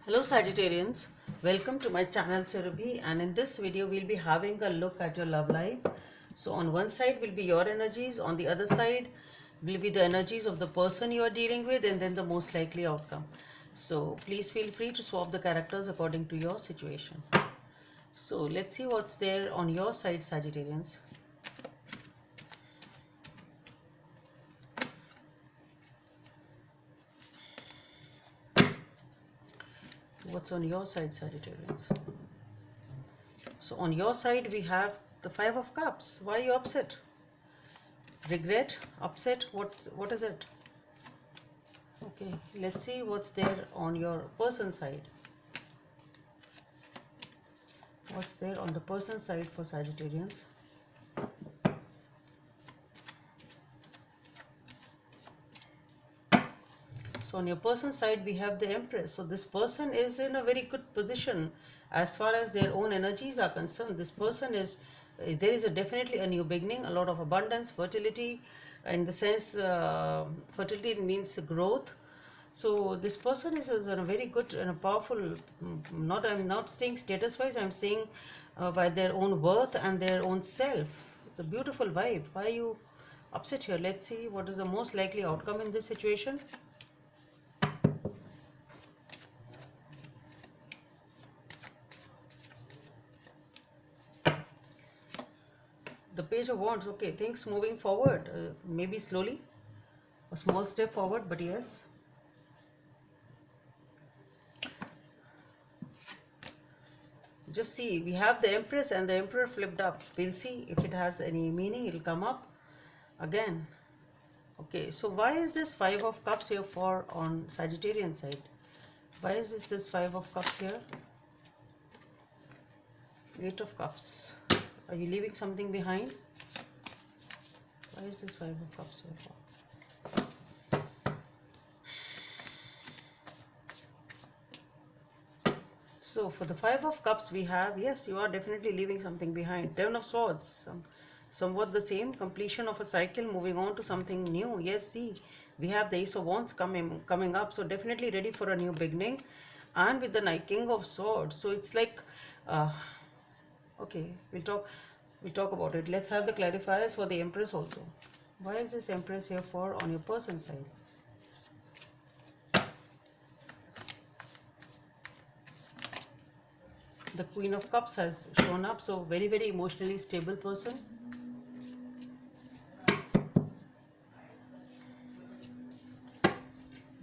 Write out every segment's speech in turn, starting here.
Hello Sagittarians, welcome to my channel Surabhi, and in this video we'll be having a look at your love life. So on one side will be your energies, on the other side will be the energies of the person you are dealing with, and then the most likely outcome. So please feel free to swap the characters according to your situation. So let's see what's there on your side, Sagittarians. What's on your side, Sagittarians? So on your side we have the Five of Cups. Why are you upset? Regret, upset, what is it? Okay, let's see what's there on your person side. What's there on the person side for Sagittarians? So on your person side we have the Empress. So this person is in a very good position as far as their own energies are concerned. This person is, there is definitely a new beginning, a lot of abundance, fertility, in the sense fertility means growth. So this person is in a very good and a powerful, I'm not saying status wise, I'm saying by their own worth and their own self. It's a beautiful vibe. Why are you upset here? Let's see what is the most likely outcome in this situation. The Page of Wands. Okay, things moving forward, maybe slowly, a small step forward, but yes. Just see, we have the Empress and the Emperor flipped up. We'll see if it has any meaning. It'll come up again. Okay, so why is this Five of Cups here for on Sagittarian side? Why is this Five of Cups here? Eight of Cups. Are you leaving something behind? Why is this Five of Cups here for? So for the Five of Cups we have, yes, you are definitely leaving something behind. Ten of Swords, somewhat the same, completion of a cycle, moving on to something new. Yes, see, we have the Ace of Wands coming up, so definitely ready for a new beginning. And with the King of Swords, so it's like, okay, we'll talk about it. Let's have the clarifiers for the Empress also. Why is this Empress here for on your person side? The Queen of Cups has shown up, so very, very emotionally stable person.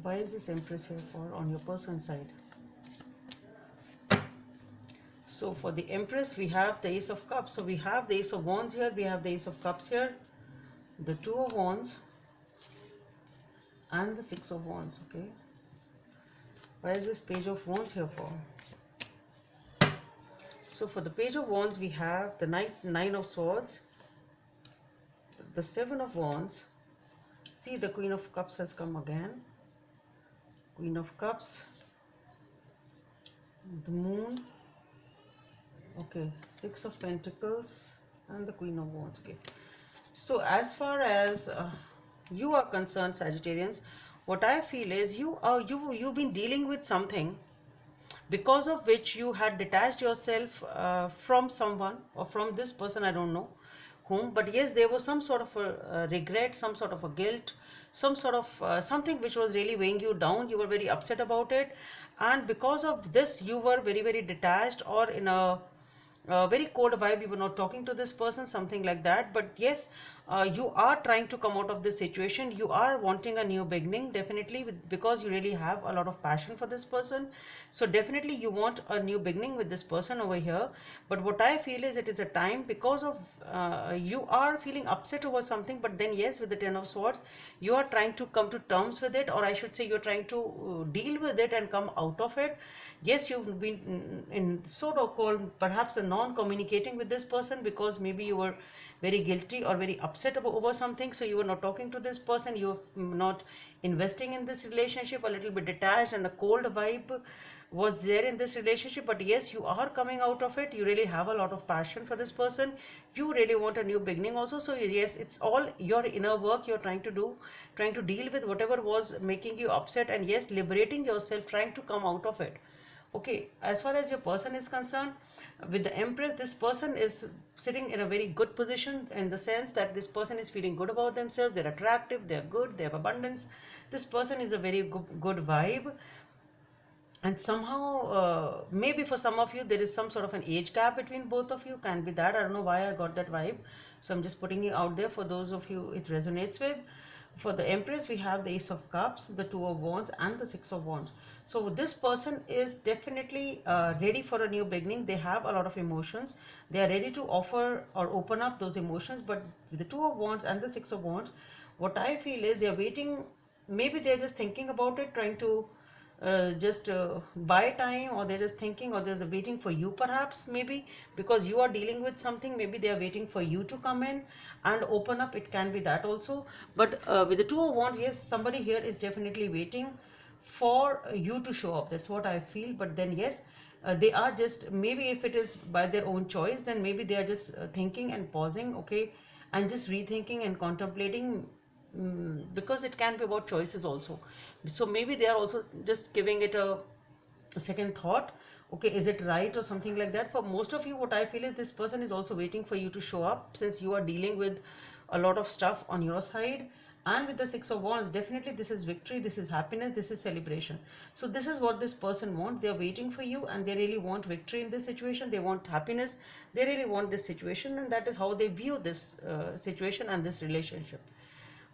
Why is this Empress here for on your person side? So for the Empress, we have the Ace of Cups. So we have the Ace of Wands here, we have the Ace of Cups here, the Two of Wands, and the Six of Wands, okay? Why is this Page of Wands here for? So for the Page of Wands, we have the Nine of Swords, the Seven of Wands. See, the Queen of Cups has come again. Queen of Cups, the Moon, okay, Six of Pentacles, and the Queen of Wands, okay. So as far as you are concerned, Sagittarians, what I feel is you've been dealing with something because of which you had detached yourself from someone or from this person, I don't know whom, but yes, there was some sort of a regret, some sort of a guilt, some sort of something which was really weighing you down. You were very upset about it, and because of this you were very, very detached, or in a very cold vibe, you were not talking to this person, something like that. But yes, you are trying to come out of this situation. You are wanting a new beginning, definitely, because you really have a lot of passion for this person. So definitely you want a new beginning with this person over here. But what I feel is it is a time, because of you are feeling upset over something, but then yes, with the Ten of Swords, you are trying to come to terms with it, or I should say you're trying to deal with it and come out of it. Yes, you've been in sort of called perhaps a non-communicating with this person, because maybe you were very guilty or very upset over something, so you were not talking to this person, you were not investing in this relationship, a little bit detached, and a cold vibe was there in this relationship. But yes, you are coming out of it. You really have a lot of passion for this person. You really want a new beginning also. So yes, it's all your inner work you're trying to do, trying to deal with whatever was making you upset, and yes, liberating yourself, trying to come out of it. Okay, as far as your person is concerned, with the Empress, this person is sitting in a very good position, in the sense that this person is feeling good about themselves, they're attractive, they're good, they have abundance. This person is a very good vibe. And somehow, maybe for some of you, there is some sort of an age gap between both of you. Can be that. I don't know why I got that vibe. So I'm just putting it out there for those of you it resonates with. For the Empress, we have the Ace of Cups, the Two of Wands, and the Six of Wands. So this person is definitely ready for a new beginning. They have a lot of emotions. They are ready to offer or open up those emotions. But with the Two of Wands and the Six of Wands, what I feel is they are waiting. Maybe they're just thinking about it, trying to just buy time, or they're just thinking, or they're waiting for you, perhaps, maybe because you are dealing with something. Maybe they are waiting for you to come in and open up. It can be that also. But with the Two of Wands, yes, somebody here is definitely waiting for you to show up. That's what I feel. But then yes, they are just, maybe if it is by their own choice, then maybe they are just thinking and pausing, okay, and just rethinking and contemplating. Because it can be about choices also. So maybe they are also just giving it a second thought. Okay, is it right, or something like that. For most of you, what I feel is this person is also waiting for you to show up, since you are dealing with a lot of stuff on your side. And with the Six of Wands, definitely this is victory, this is happiness, this is celebration. So this is what this person wants. They are waiting for you, and they really want victory in this situation. They want happiness, they really want this situation, and that is how they view this situation and this relationship.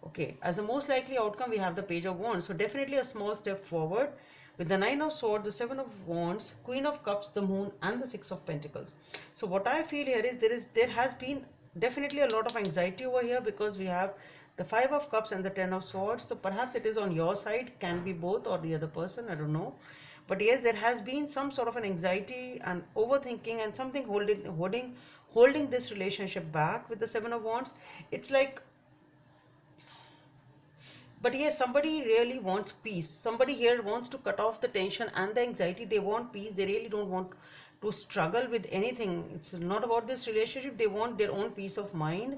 Okay, as a most likely outcome, we have the Page of Wands. So definitely a small step forward. With the Nine of Swords, the Seven of Wands, Queen of Cups, the Moon, and the Six of Pentacles. So what I feel here is there has been definitely a lot of anxiety over here, because we have the Five of Cups and the Ten of Swords. So perhaps it is on your side, can be both, or the other person, I don't know. But yes, there has been some sort of an anxiety and overthinking, and something holding this relationship back. With the Seven of Wands, it's like, but yes, somebody really wants peace. Somebody here wants to cut off the tension and the anxiety. They want peace. They really don't want to struggle with anything. It's not about this relationship. They want their own peace of mind.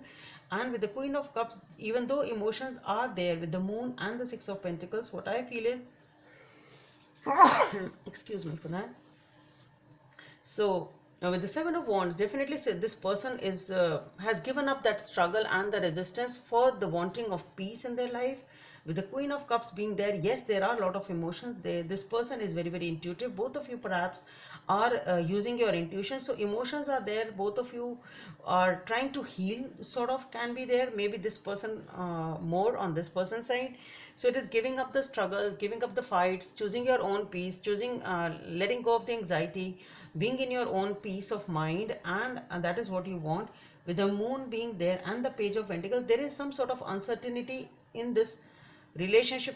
And with the Queen of Cups, even though emotions are there, with the Moon and the Six of Pentacles, what I feel is, excuse me for that. So with the Seven of Wands, definitely said this person is has given up that struggle and the resistance for the wanting of peace in their life. With the Queen of Cups being there, yes, there are a lot of emotions. This person is very, very intuitive. Both of you perhaps are using your intuition. So emotions are there. Both of you are trying to heal, sort of, can be there. Maybe this person more on this person's side. So it is giving up the struggles, giving up the fights, choosing your own peace, choosing letting go of the anxiety, being in your own peace of mind, and that is what you want. With the Moon being there and the Page of Pentacles, there is some sort of uncertainty in this relationship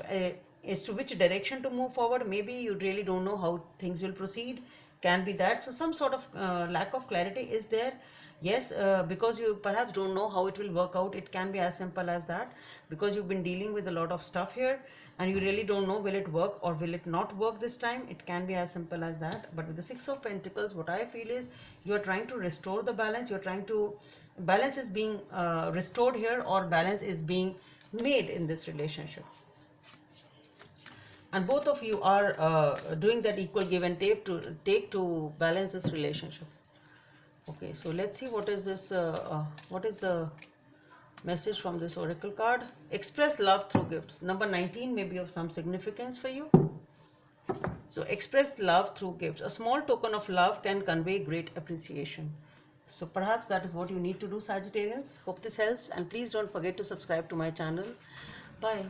as to which direction to move forward. Maybe you really don't know how things will proceed, can be that. So some sort of lack of clarity is there. Yes, because you perhaps don't know how it will work out. It can be as simple as that, because you've been dealing with a lot of stuff here, and you really don't know, will it work or will it not work this time. It can be as simple as that. But with the Six of Pentacles, what I feel is you are trying to restore the balance. You're trying to, balance is being restored here, or balance is being made in this relationship, and both of you are doing that equal give and take to balance this relationship. Okay, so let's see what is this what is the message from this oracle card. Express love through gifts. Number 19 may be of some significance for you. So express love through gifts. A small token of love can convey great appreciation. So perhaps that is what you need to do, Sagittarians. Hope this helps, and please don't forget to subscribe to my channel. Bye.